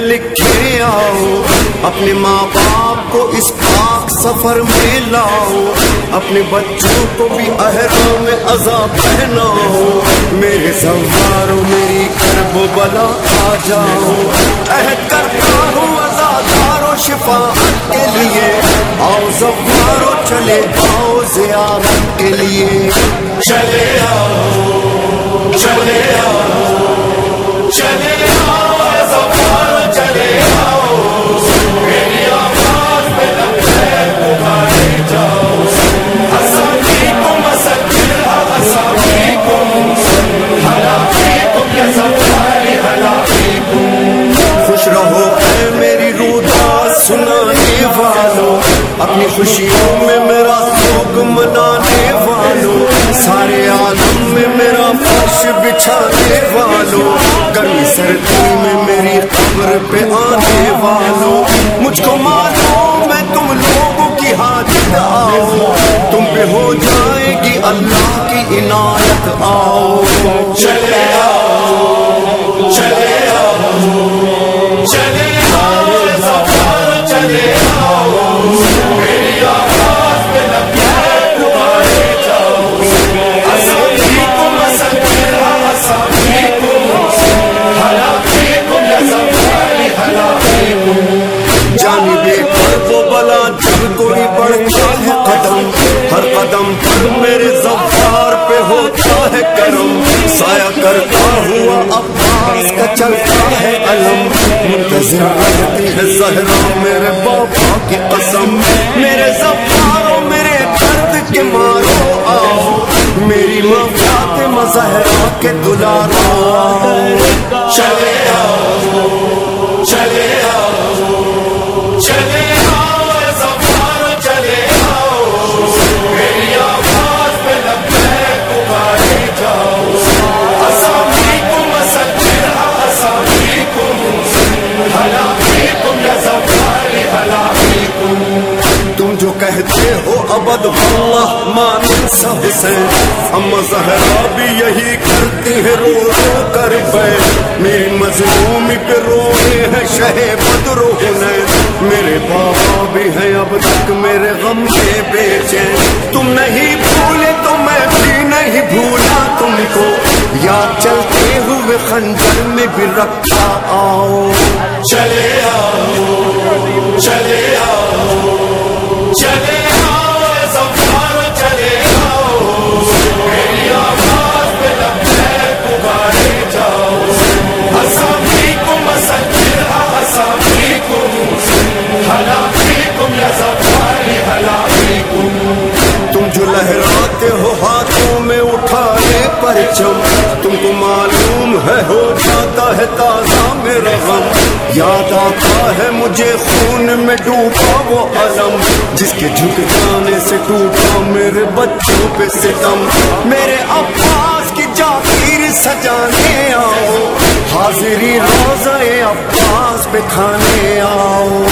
لکھے آؤ، اپنے ماں باپ کو اس پاک سفر میں لاؤ، اپنے بچوں کو بھی احرام عذاب پہناؤ، میرے زوارو میری کرب و بلا آ جاؤ، عہد کرتا ہوں عزادارو شفاعت کے لیے، آؤ زوارو چلے آؤ زیارت کے لیے، چلے آؤ چلے آؤ چلے آؤ زوارو چلے آؤ، میری آواز پہ لبیک پکارے جاؤ، اسامیکم اسجلھا اسامیکم ہلا فیکم یا زواری ہلا فیکم، خوش رہو اے میری رودا سنانے والوں، اپنی خوشیوں میں میرا سوگ منانے والوں، سارے عالم میں میرا فرش بچھانے والوں، گرمی سردی میں میری قبر پہ آنے والوں، مجھ کو معلوم ہے تم لوگوں کی حاجت، آؤ تم پہ ہو جائے گی اللہ کی عنایت، آؤ چلے آؤ چلے آؤ چلے آؤ زوارو چلے آؤ، میری آواز پہ لبیک پکارے جاؤ، اسامیکم اسجلھا اسامیکم ہلا فیکم یا زواری ہلا فیکم، جانب کرب و بلا جب کوئی بڑھتا ہے قدم، ہر قدم پر میرے زوار پہ ہوتا ہے کرم، سایہ کرتا ہوا عباس کا چلتا ہے علم، منتظر رہتی ہے زہرا میرے بابا کی قسم، میرے زوارو میرے درد کے مارو آؤ، میری ماں فاطمہ زہرا کے دلارو آؤ، چلے آؤ چلے آؤ چلے آؤ زوارو چلے آؤ، میری آواز پہ لبیک پکارے جاؤ، اسامیکم اسجلھا اسامیکم ہلا فیکم یا زواری ہلا فیکم، تم جو کہتے ہو ابد واللہ ما ننسى حسین، اما زہرا بھی یہی کرتی ہے رو رو کر پہ، میری مظلومی پہ رو رہے ہیں شہ بدر و حنین، میرے بابا بھی ہیں اب تک میرے غم کے بے چین، تم نہیں بھولے تو میں بھی نہیں بھولا تم کو، یاد چلتے ہوئے خنجر میں بھی رکھا، آؤ چلے آؤ چلے آؤ چلے آؤ زوارو چلے آؤ، میری آواز پہ لبیک پکارے جاؤ، اسامیکم اسجلھا اسامیکم ہے مجھے خون میں ڈوبا وہ علم جس کے جھک جانے سے ٹوٹا میرے بچوں پہ ستم. میرے عباس کی جاگیر سجانے آؤ, حاضری روزہ عباس پہ کھانے آؤ.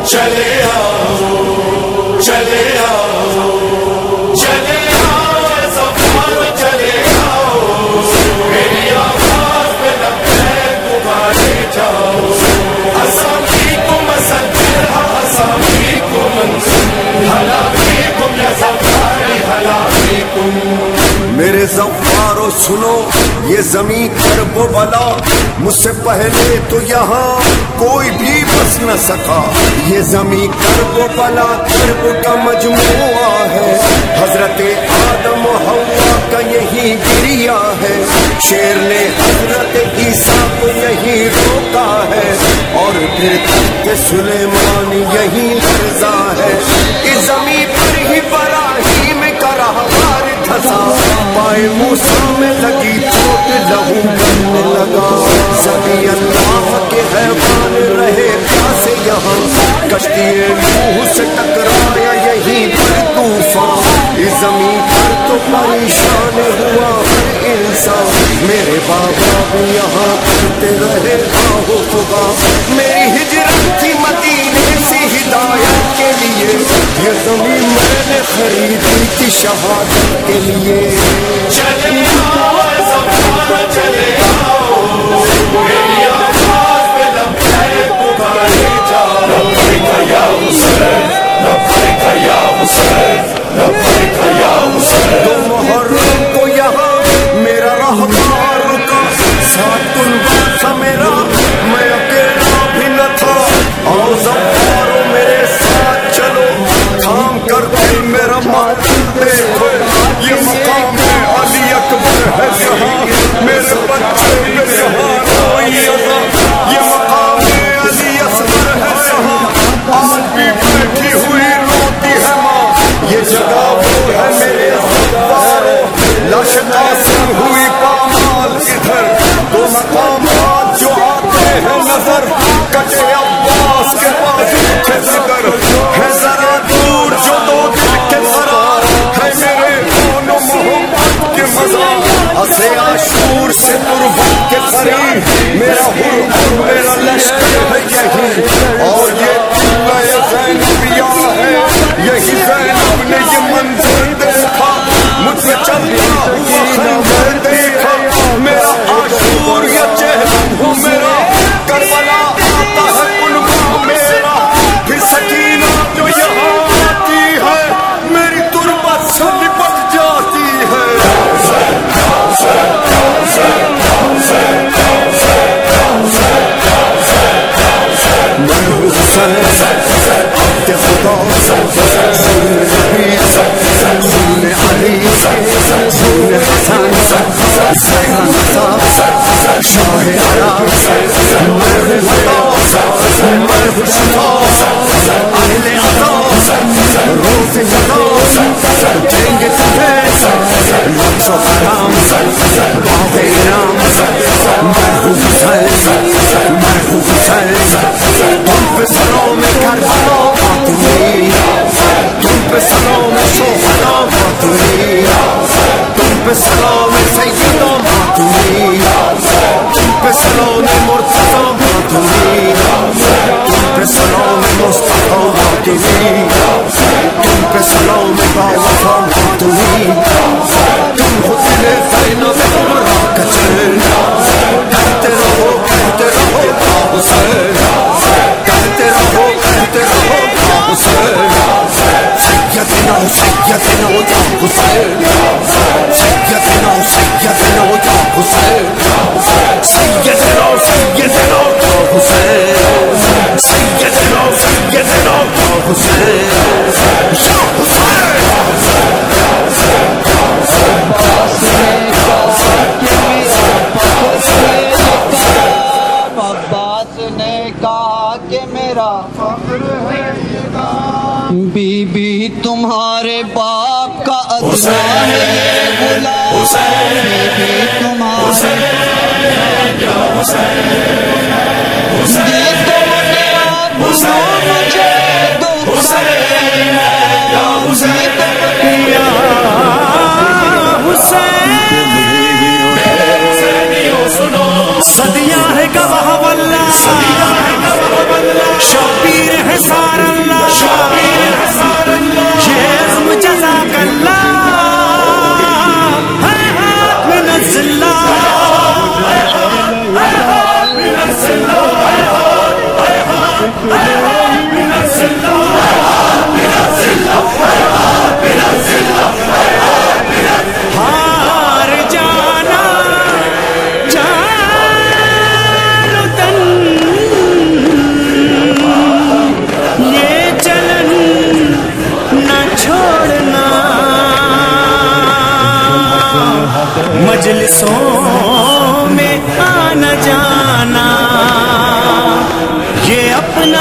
چلے آؤ چلے آؤ چلے آؤ سفر چلے آؤ, میری آواز پہ لبیک پکارے جاؤ. اسامیکم اسجل اسامیکم ہلا فیکم یا زفاری ہلا فیکم. میرے زوارو سنو یہ زمین کرب و بلا, مجھ سے پہلے تو یہاں کوئی بھی بس نہ سکا. یہ زمین کرب و بلا کرب کا مجموعہ ہے, حضرت آدم و حوا کا یہی گریا ہے. شیر نے حضرت عیسیٰ کو یہی روکا ہے, اور پھر تخت سلیمان یہی لرزا ہے. اس زمین پر ہی ابراہیم کا راہوار دھسا, پائے موسیٰ میں لگی چوٹ لہو کرنے لگا. سبھی اللہ کے حیوان رہے پیاسے یہاں, کشتی نوح سے ٹکرایا یہی پر طوفان. اس زمین پر تو پریشان ہوا ہر انسان, میرے بابا بھی یہاں کرتے رہے آہو صبح. میری ہجرت تھی مدینے سے ہدایت کے لیے, یہ زمین میں نے خریدی تھی شہادت کے لیے. چلے آؤ زمان چلے آؤ, میری آواز پہ لبیک پکارے جاؤ. لبیک یا حسین لبیک یا حسین لبیک یا حسین. تو محرم کو یہاں میرا رہبار رکا, ساتھ طلبا تھا میرا میں اکیلا بھی نہ تھا. آؤ زفارو میرے ساتھ چلو, تھام کر دل میرا ماتم دیکھو. یہ مقام علی اکبر ہے جہاں میرے بچے پہ یہاں کوئی عزا. یہ مقام علی اصغر ہے جہاں آج بھی بیٹھی ہوئی روتی ہے ماں. یہ جگہ وہ ہے میرے زفارو, لاش قاسم ہوئی پامال ادھر. دو مقامات جو آتے ہیں نظر, کٹے عباس کے پاس اٹھے ذکر ہے ذرا دور جو دو دل کے فرار ہے میرے خون و محبت کے مزار. اسے عاشور سے قربت کے قریب میرا حرم میرا لشکر ہے یہی, اور یہ قلعہ زینبیہ ہے یہی. زینب نے یہ منظر دیکھا, مجھ سے چلتا ہوا خنجر دیکھا. میرا عاشور یا جہنم ہو میرا, کربلا آتا ہے قلبہ میرا. پھر سکینہ جو یہاں آتی ہے میری تربت سے لپٹ جاتی ہے. میں حسین عبد خدا, سن نبی سن علی سن حسن زیان صاحب شاہ عرب. میں خدا میں شفا اہل عطا روز جدا جنگ تبے لفظ و حرام باغ انعام. میں حسین میں حسین, تم پہ سروں میں کربلا فاطمی, تم پہ سروں میں شوہداء فاطمی, تم پہ سروں میں سیدہ فاطمی, تم پہ سروں میں مرتضیٰ فاطمی, تم پہ سروں میں مصطفیٰ فاطمی, تم پہ سروں میں باوفا فاطمی. تم ہو دل زینب کبریٰ کا چین, کہتے رہو یا حسین, کہتے رہو یا حسین. سیدنا سیدنا یا حسین, سیدنا سیدنا یا حسین, سیدنا سیدنا یا حسین, سیدنا سیدنا یا حسین. یا عباس نے کہا کہ میرا بی بی تمہارے باپ کا ادنا ہے غلام, بی بی تمہارے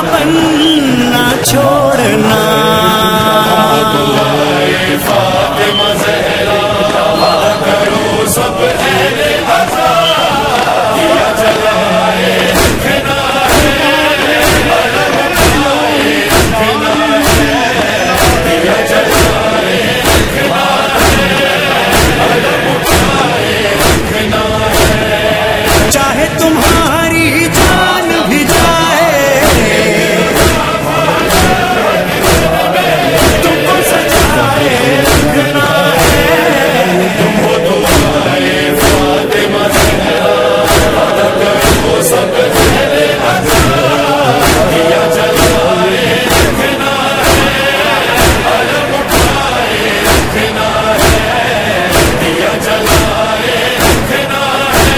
بننا چھوڑنا. فاطمہ زہرا وعدہ کرو سب اہل عزا دیا جلائے رکھنا ہے علم اٹھائے رکھنا ہے دیا جلائے رکھنا ہے علم اٹھائے رکھنا ہے. چاہے تمہاری جان بھی جائے تم کو سجائے رکھنا ہے. تم ہو دعائے فاطمہ زہرا وعدہ کرو سب اہل عزا دیا جلائے رکھنا ہے علم اٹھائے رکھنا ہے دیا جلائے رکھنا ہے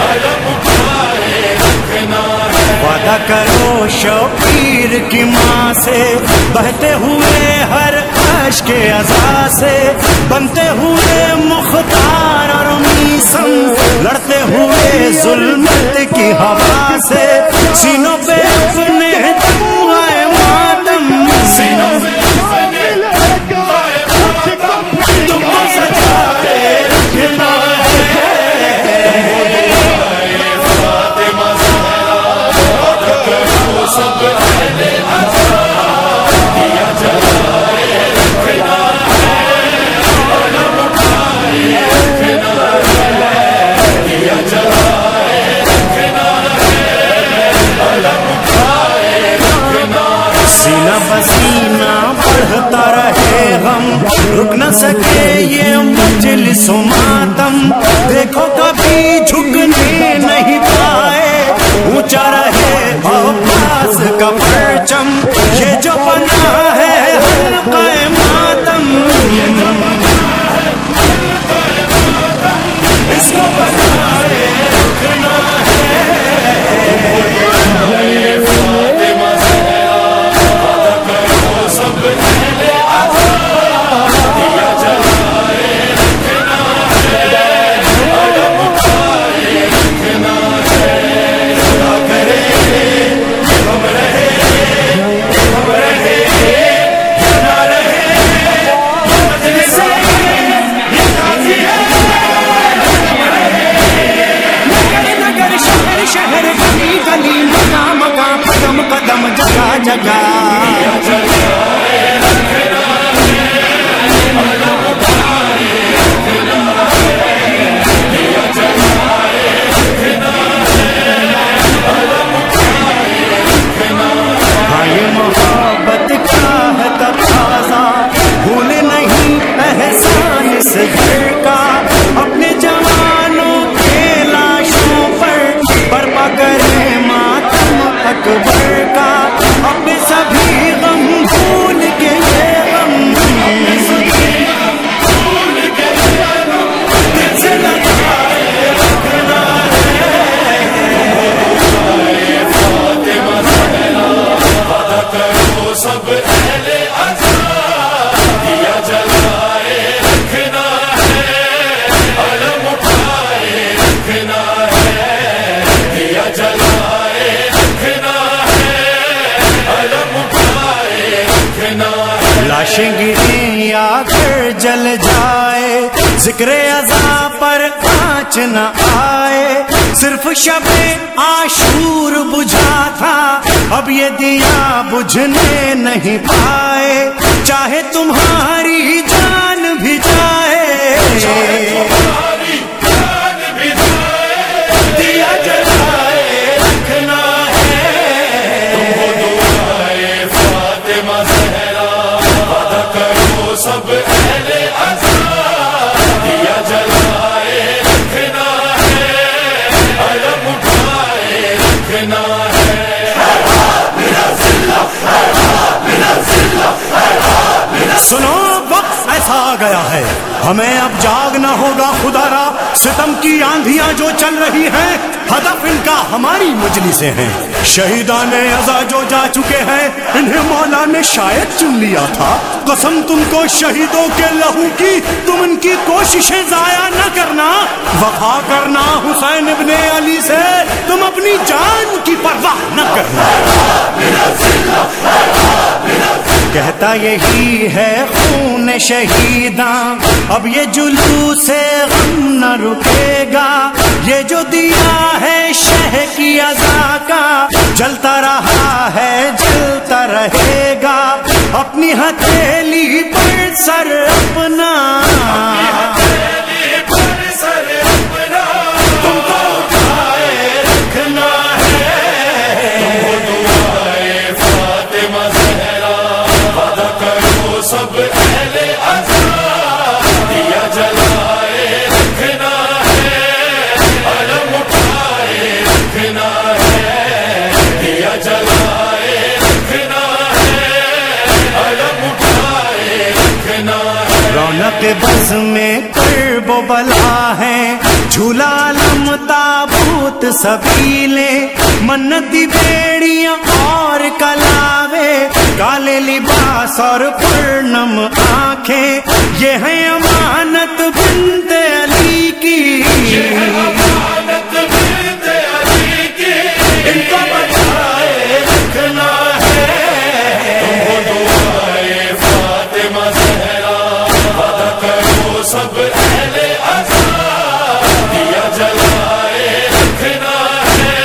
علم اٹھائے رکھنا ہے. وعدہ کرو شبیر کی ماں سے بہتے ہوئے ہر اشک عزا سے بنتے ہوئے مختار اور میسم لڑتے ہوئے ظلمت کی ہوا سے سینوں پہ اپنے دم آئے ماتم سینوں میں اپنے آئے ماتم تم کو سجائے رکھنا فاطمہ زہرا وعدہ کرو سب اہل عزا دیا جلائے رکھنا ہے علم اٹھائے رکھنا ہے دیا جلائے رکھنا ہے علم اٹھائے رکھنا ہے. سینہ بسینہ بڑھتا رہے غم رک نہ سکے یہ مجلس و ماتم دیکھو کبھی جھکنے نہیں پائے اونچا رہے عباس کا پرچم یہ جو بنا ہے حلقہ ماتم اس کو بنائے رکھنا فاطمہ زہرا وعدہ کرو سب اہل عزا دیا جلائے رکھنا ہے علم اٹھائے رکھنا ہے. خدا کرے ہم رہے ہم رہے یا نہ رہے یہ مجلس یہ قاضی ہے نگر شہر شہر گلی گلی مقام مقام قدم قدم جگہ جگہ یہ محبت کا ہے تقاضا بھول نہیں احسان اس گھر کا اپنے جوانوں کے لاشوں پر برپا کرے ماتم اکبر کا اپنے سبھی غم بھول کے یہ غم دل سے لگائے رکھنا فاطمہ زہرا وعدہ کرو سب اہل عزا دیا جلائے رکھنا ہے علم اٹھائے رکھنا ہے دیا جلائے رکھنا ہے علم اٹھائے رکھنا ہے. لاشیں گریں یا گھر جل جائے ذکر عزا پر آنچ نہ آئے صرف شب عاشور بجھا تھا اب یہ دیا بجھنے نہیں پائے چاہے تمہاری جان بھی جائے تمہاری جان بھی جائے دیا جلائے رکھنا ہے. تم ہو دعائے فاطمہ زہرا وعدہ کرو سب اہل عزا دیا جلائے رکھنا ہے علم اٹھائے رکھنا ہے. سنو وقت ایسا آ گیا ہے ہمیں اب جاگنا ہوگا خدا را ستم کی آندھیاں جو چل رہی ہیں ہدف ان کا ہماری مجلسیں ہیں. شہیدان ازا جو جا چکے ہیں انہیں مولا نے شاید چن لیا تھا. قسم تم کو شہیدوں کے لہو کی تم ان کی کوششیں ضائع نہ کرنا. وفا کرنا حسین ابن علی سے تم اپنی جان کی پرواہ نہ کرنا. کہتا یہی ہے خون شہیداں اب یہ جلوس غم نہ رکے گا. یہ جو دیا ہے شہ کی ازا کا جلتا رہا ہے جلتا رہے گا. اپنی ہتھیلی پر سر اپنا تم کو اٹھائے رکھنا ہے. فاطمہ زہرا وعدہ کرو سب اہل ازا دیا جلائے رکھنا ہے. علم اٹھائے رکھنا ہے. دیا جلائے رکھنا ہے. علم اٹھائے رکھنا ہے. رونق بز میں کرب و بلا ہے جھولا علم تابوت سبیلے منتی بیڑیاں اور کلاوے کالے لباس اور پرنم آنکھیں یہ ہے امانت بنت علی کی. امانت بنت علی کی ان کو بچائے رکھنا ہے. تم ہو دعائے فاطمہ زہرا وعدہ کرو سب اہل ازا دیا جلائے رکھنا ہے.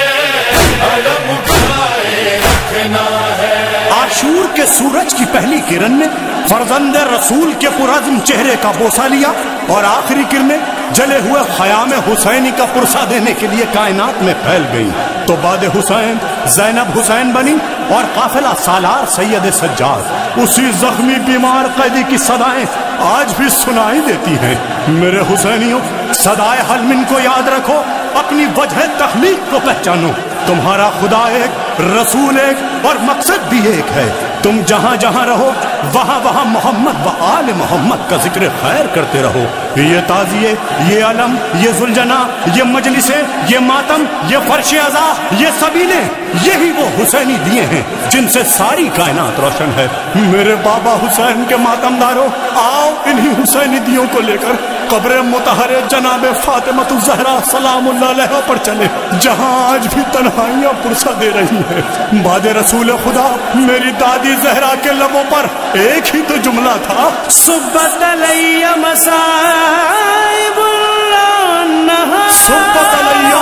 علم اٹھائے رکھنا ہے. عاشور کے سورج کی پہلی کرن نے فرزند رسول کے پرعزم چہرے کا بوسہ لیا اور آخری کرنیں جلے ہوئے خیام حسینی کا پرسہ دینے کے لیے کائنات میں پھیل گئی. تو بعد حسین زینب حسین بنی اور قافلہ سالار سید سجاد. اسی زخمی بیمار قیدی کی صدائیں آج بھی سنائی دیتی ہیں. میرے حسینیوں صدائے حلمن کو یاد رکھو. اپنی وجہ تخلیق کو پہچانو. تمہارا خدا ایک رسول ایک اور مقصد بھی ایک ہے. تم جہاں جہاں رہو وہاں وہاں محمد و آل محمد کا ذکر خیر کرتے رہو. یہ تعزیے یہ علم یہ ذوالجنا یہ مجلسیں یہ ماتم یہ فرش ازا یہ سبیلیں یہی وہ حسینی دیے ہیں جن سے ساری کائنات روشن ہے. میرے بابا حسین کے ماتم دارو آؤ انہی حسینی دیوں کو لے کر قبر مطہر جناب فاطمہ الزہرا سلام اللہ علیہا پر چلے جہاں آج بھی تنہائیاں پرسہ دے رہی ہیں. بعد رسول خدا میری دادی زہرا کے لبوں پر ایک ہی تو جملہ تھا صبت علی مصائب اللہ صبت علی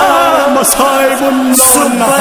مصائب اللہ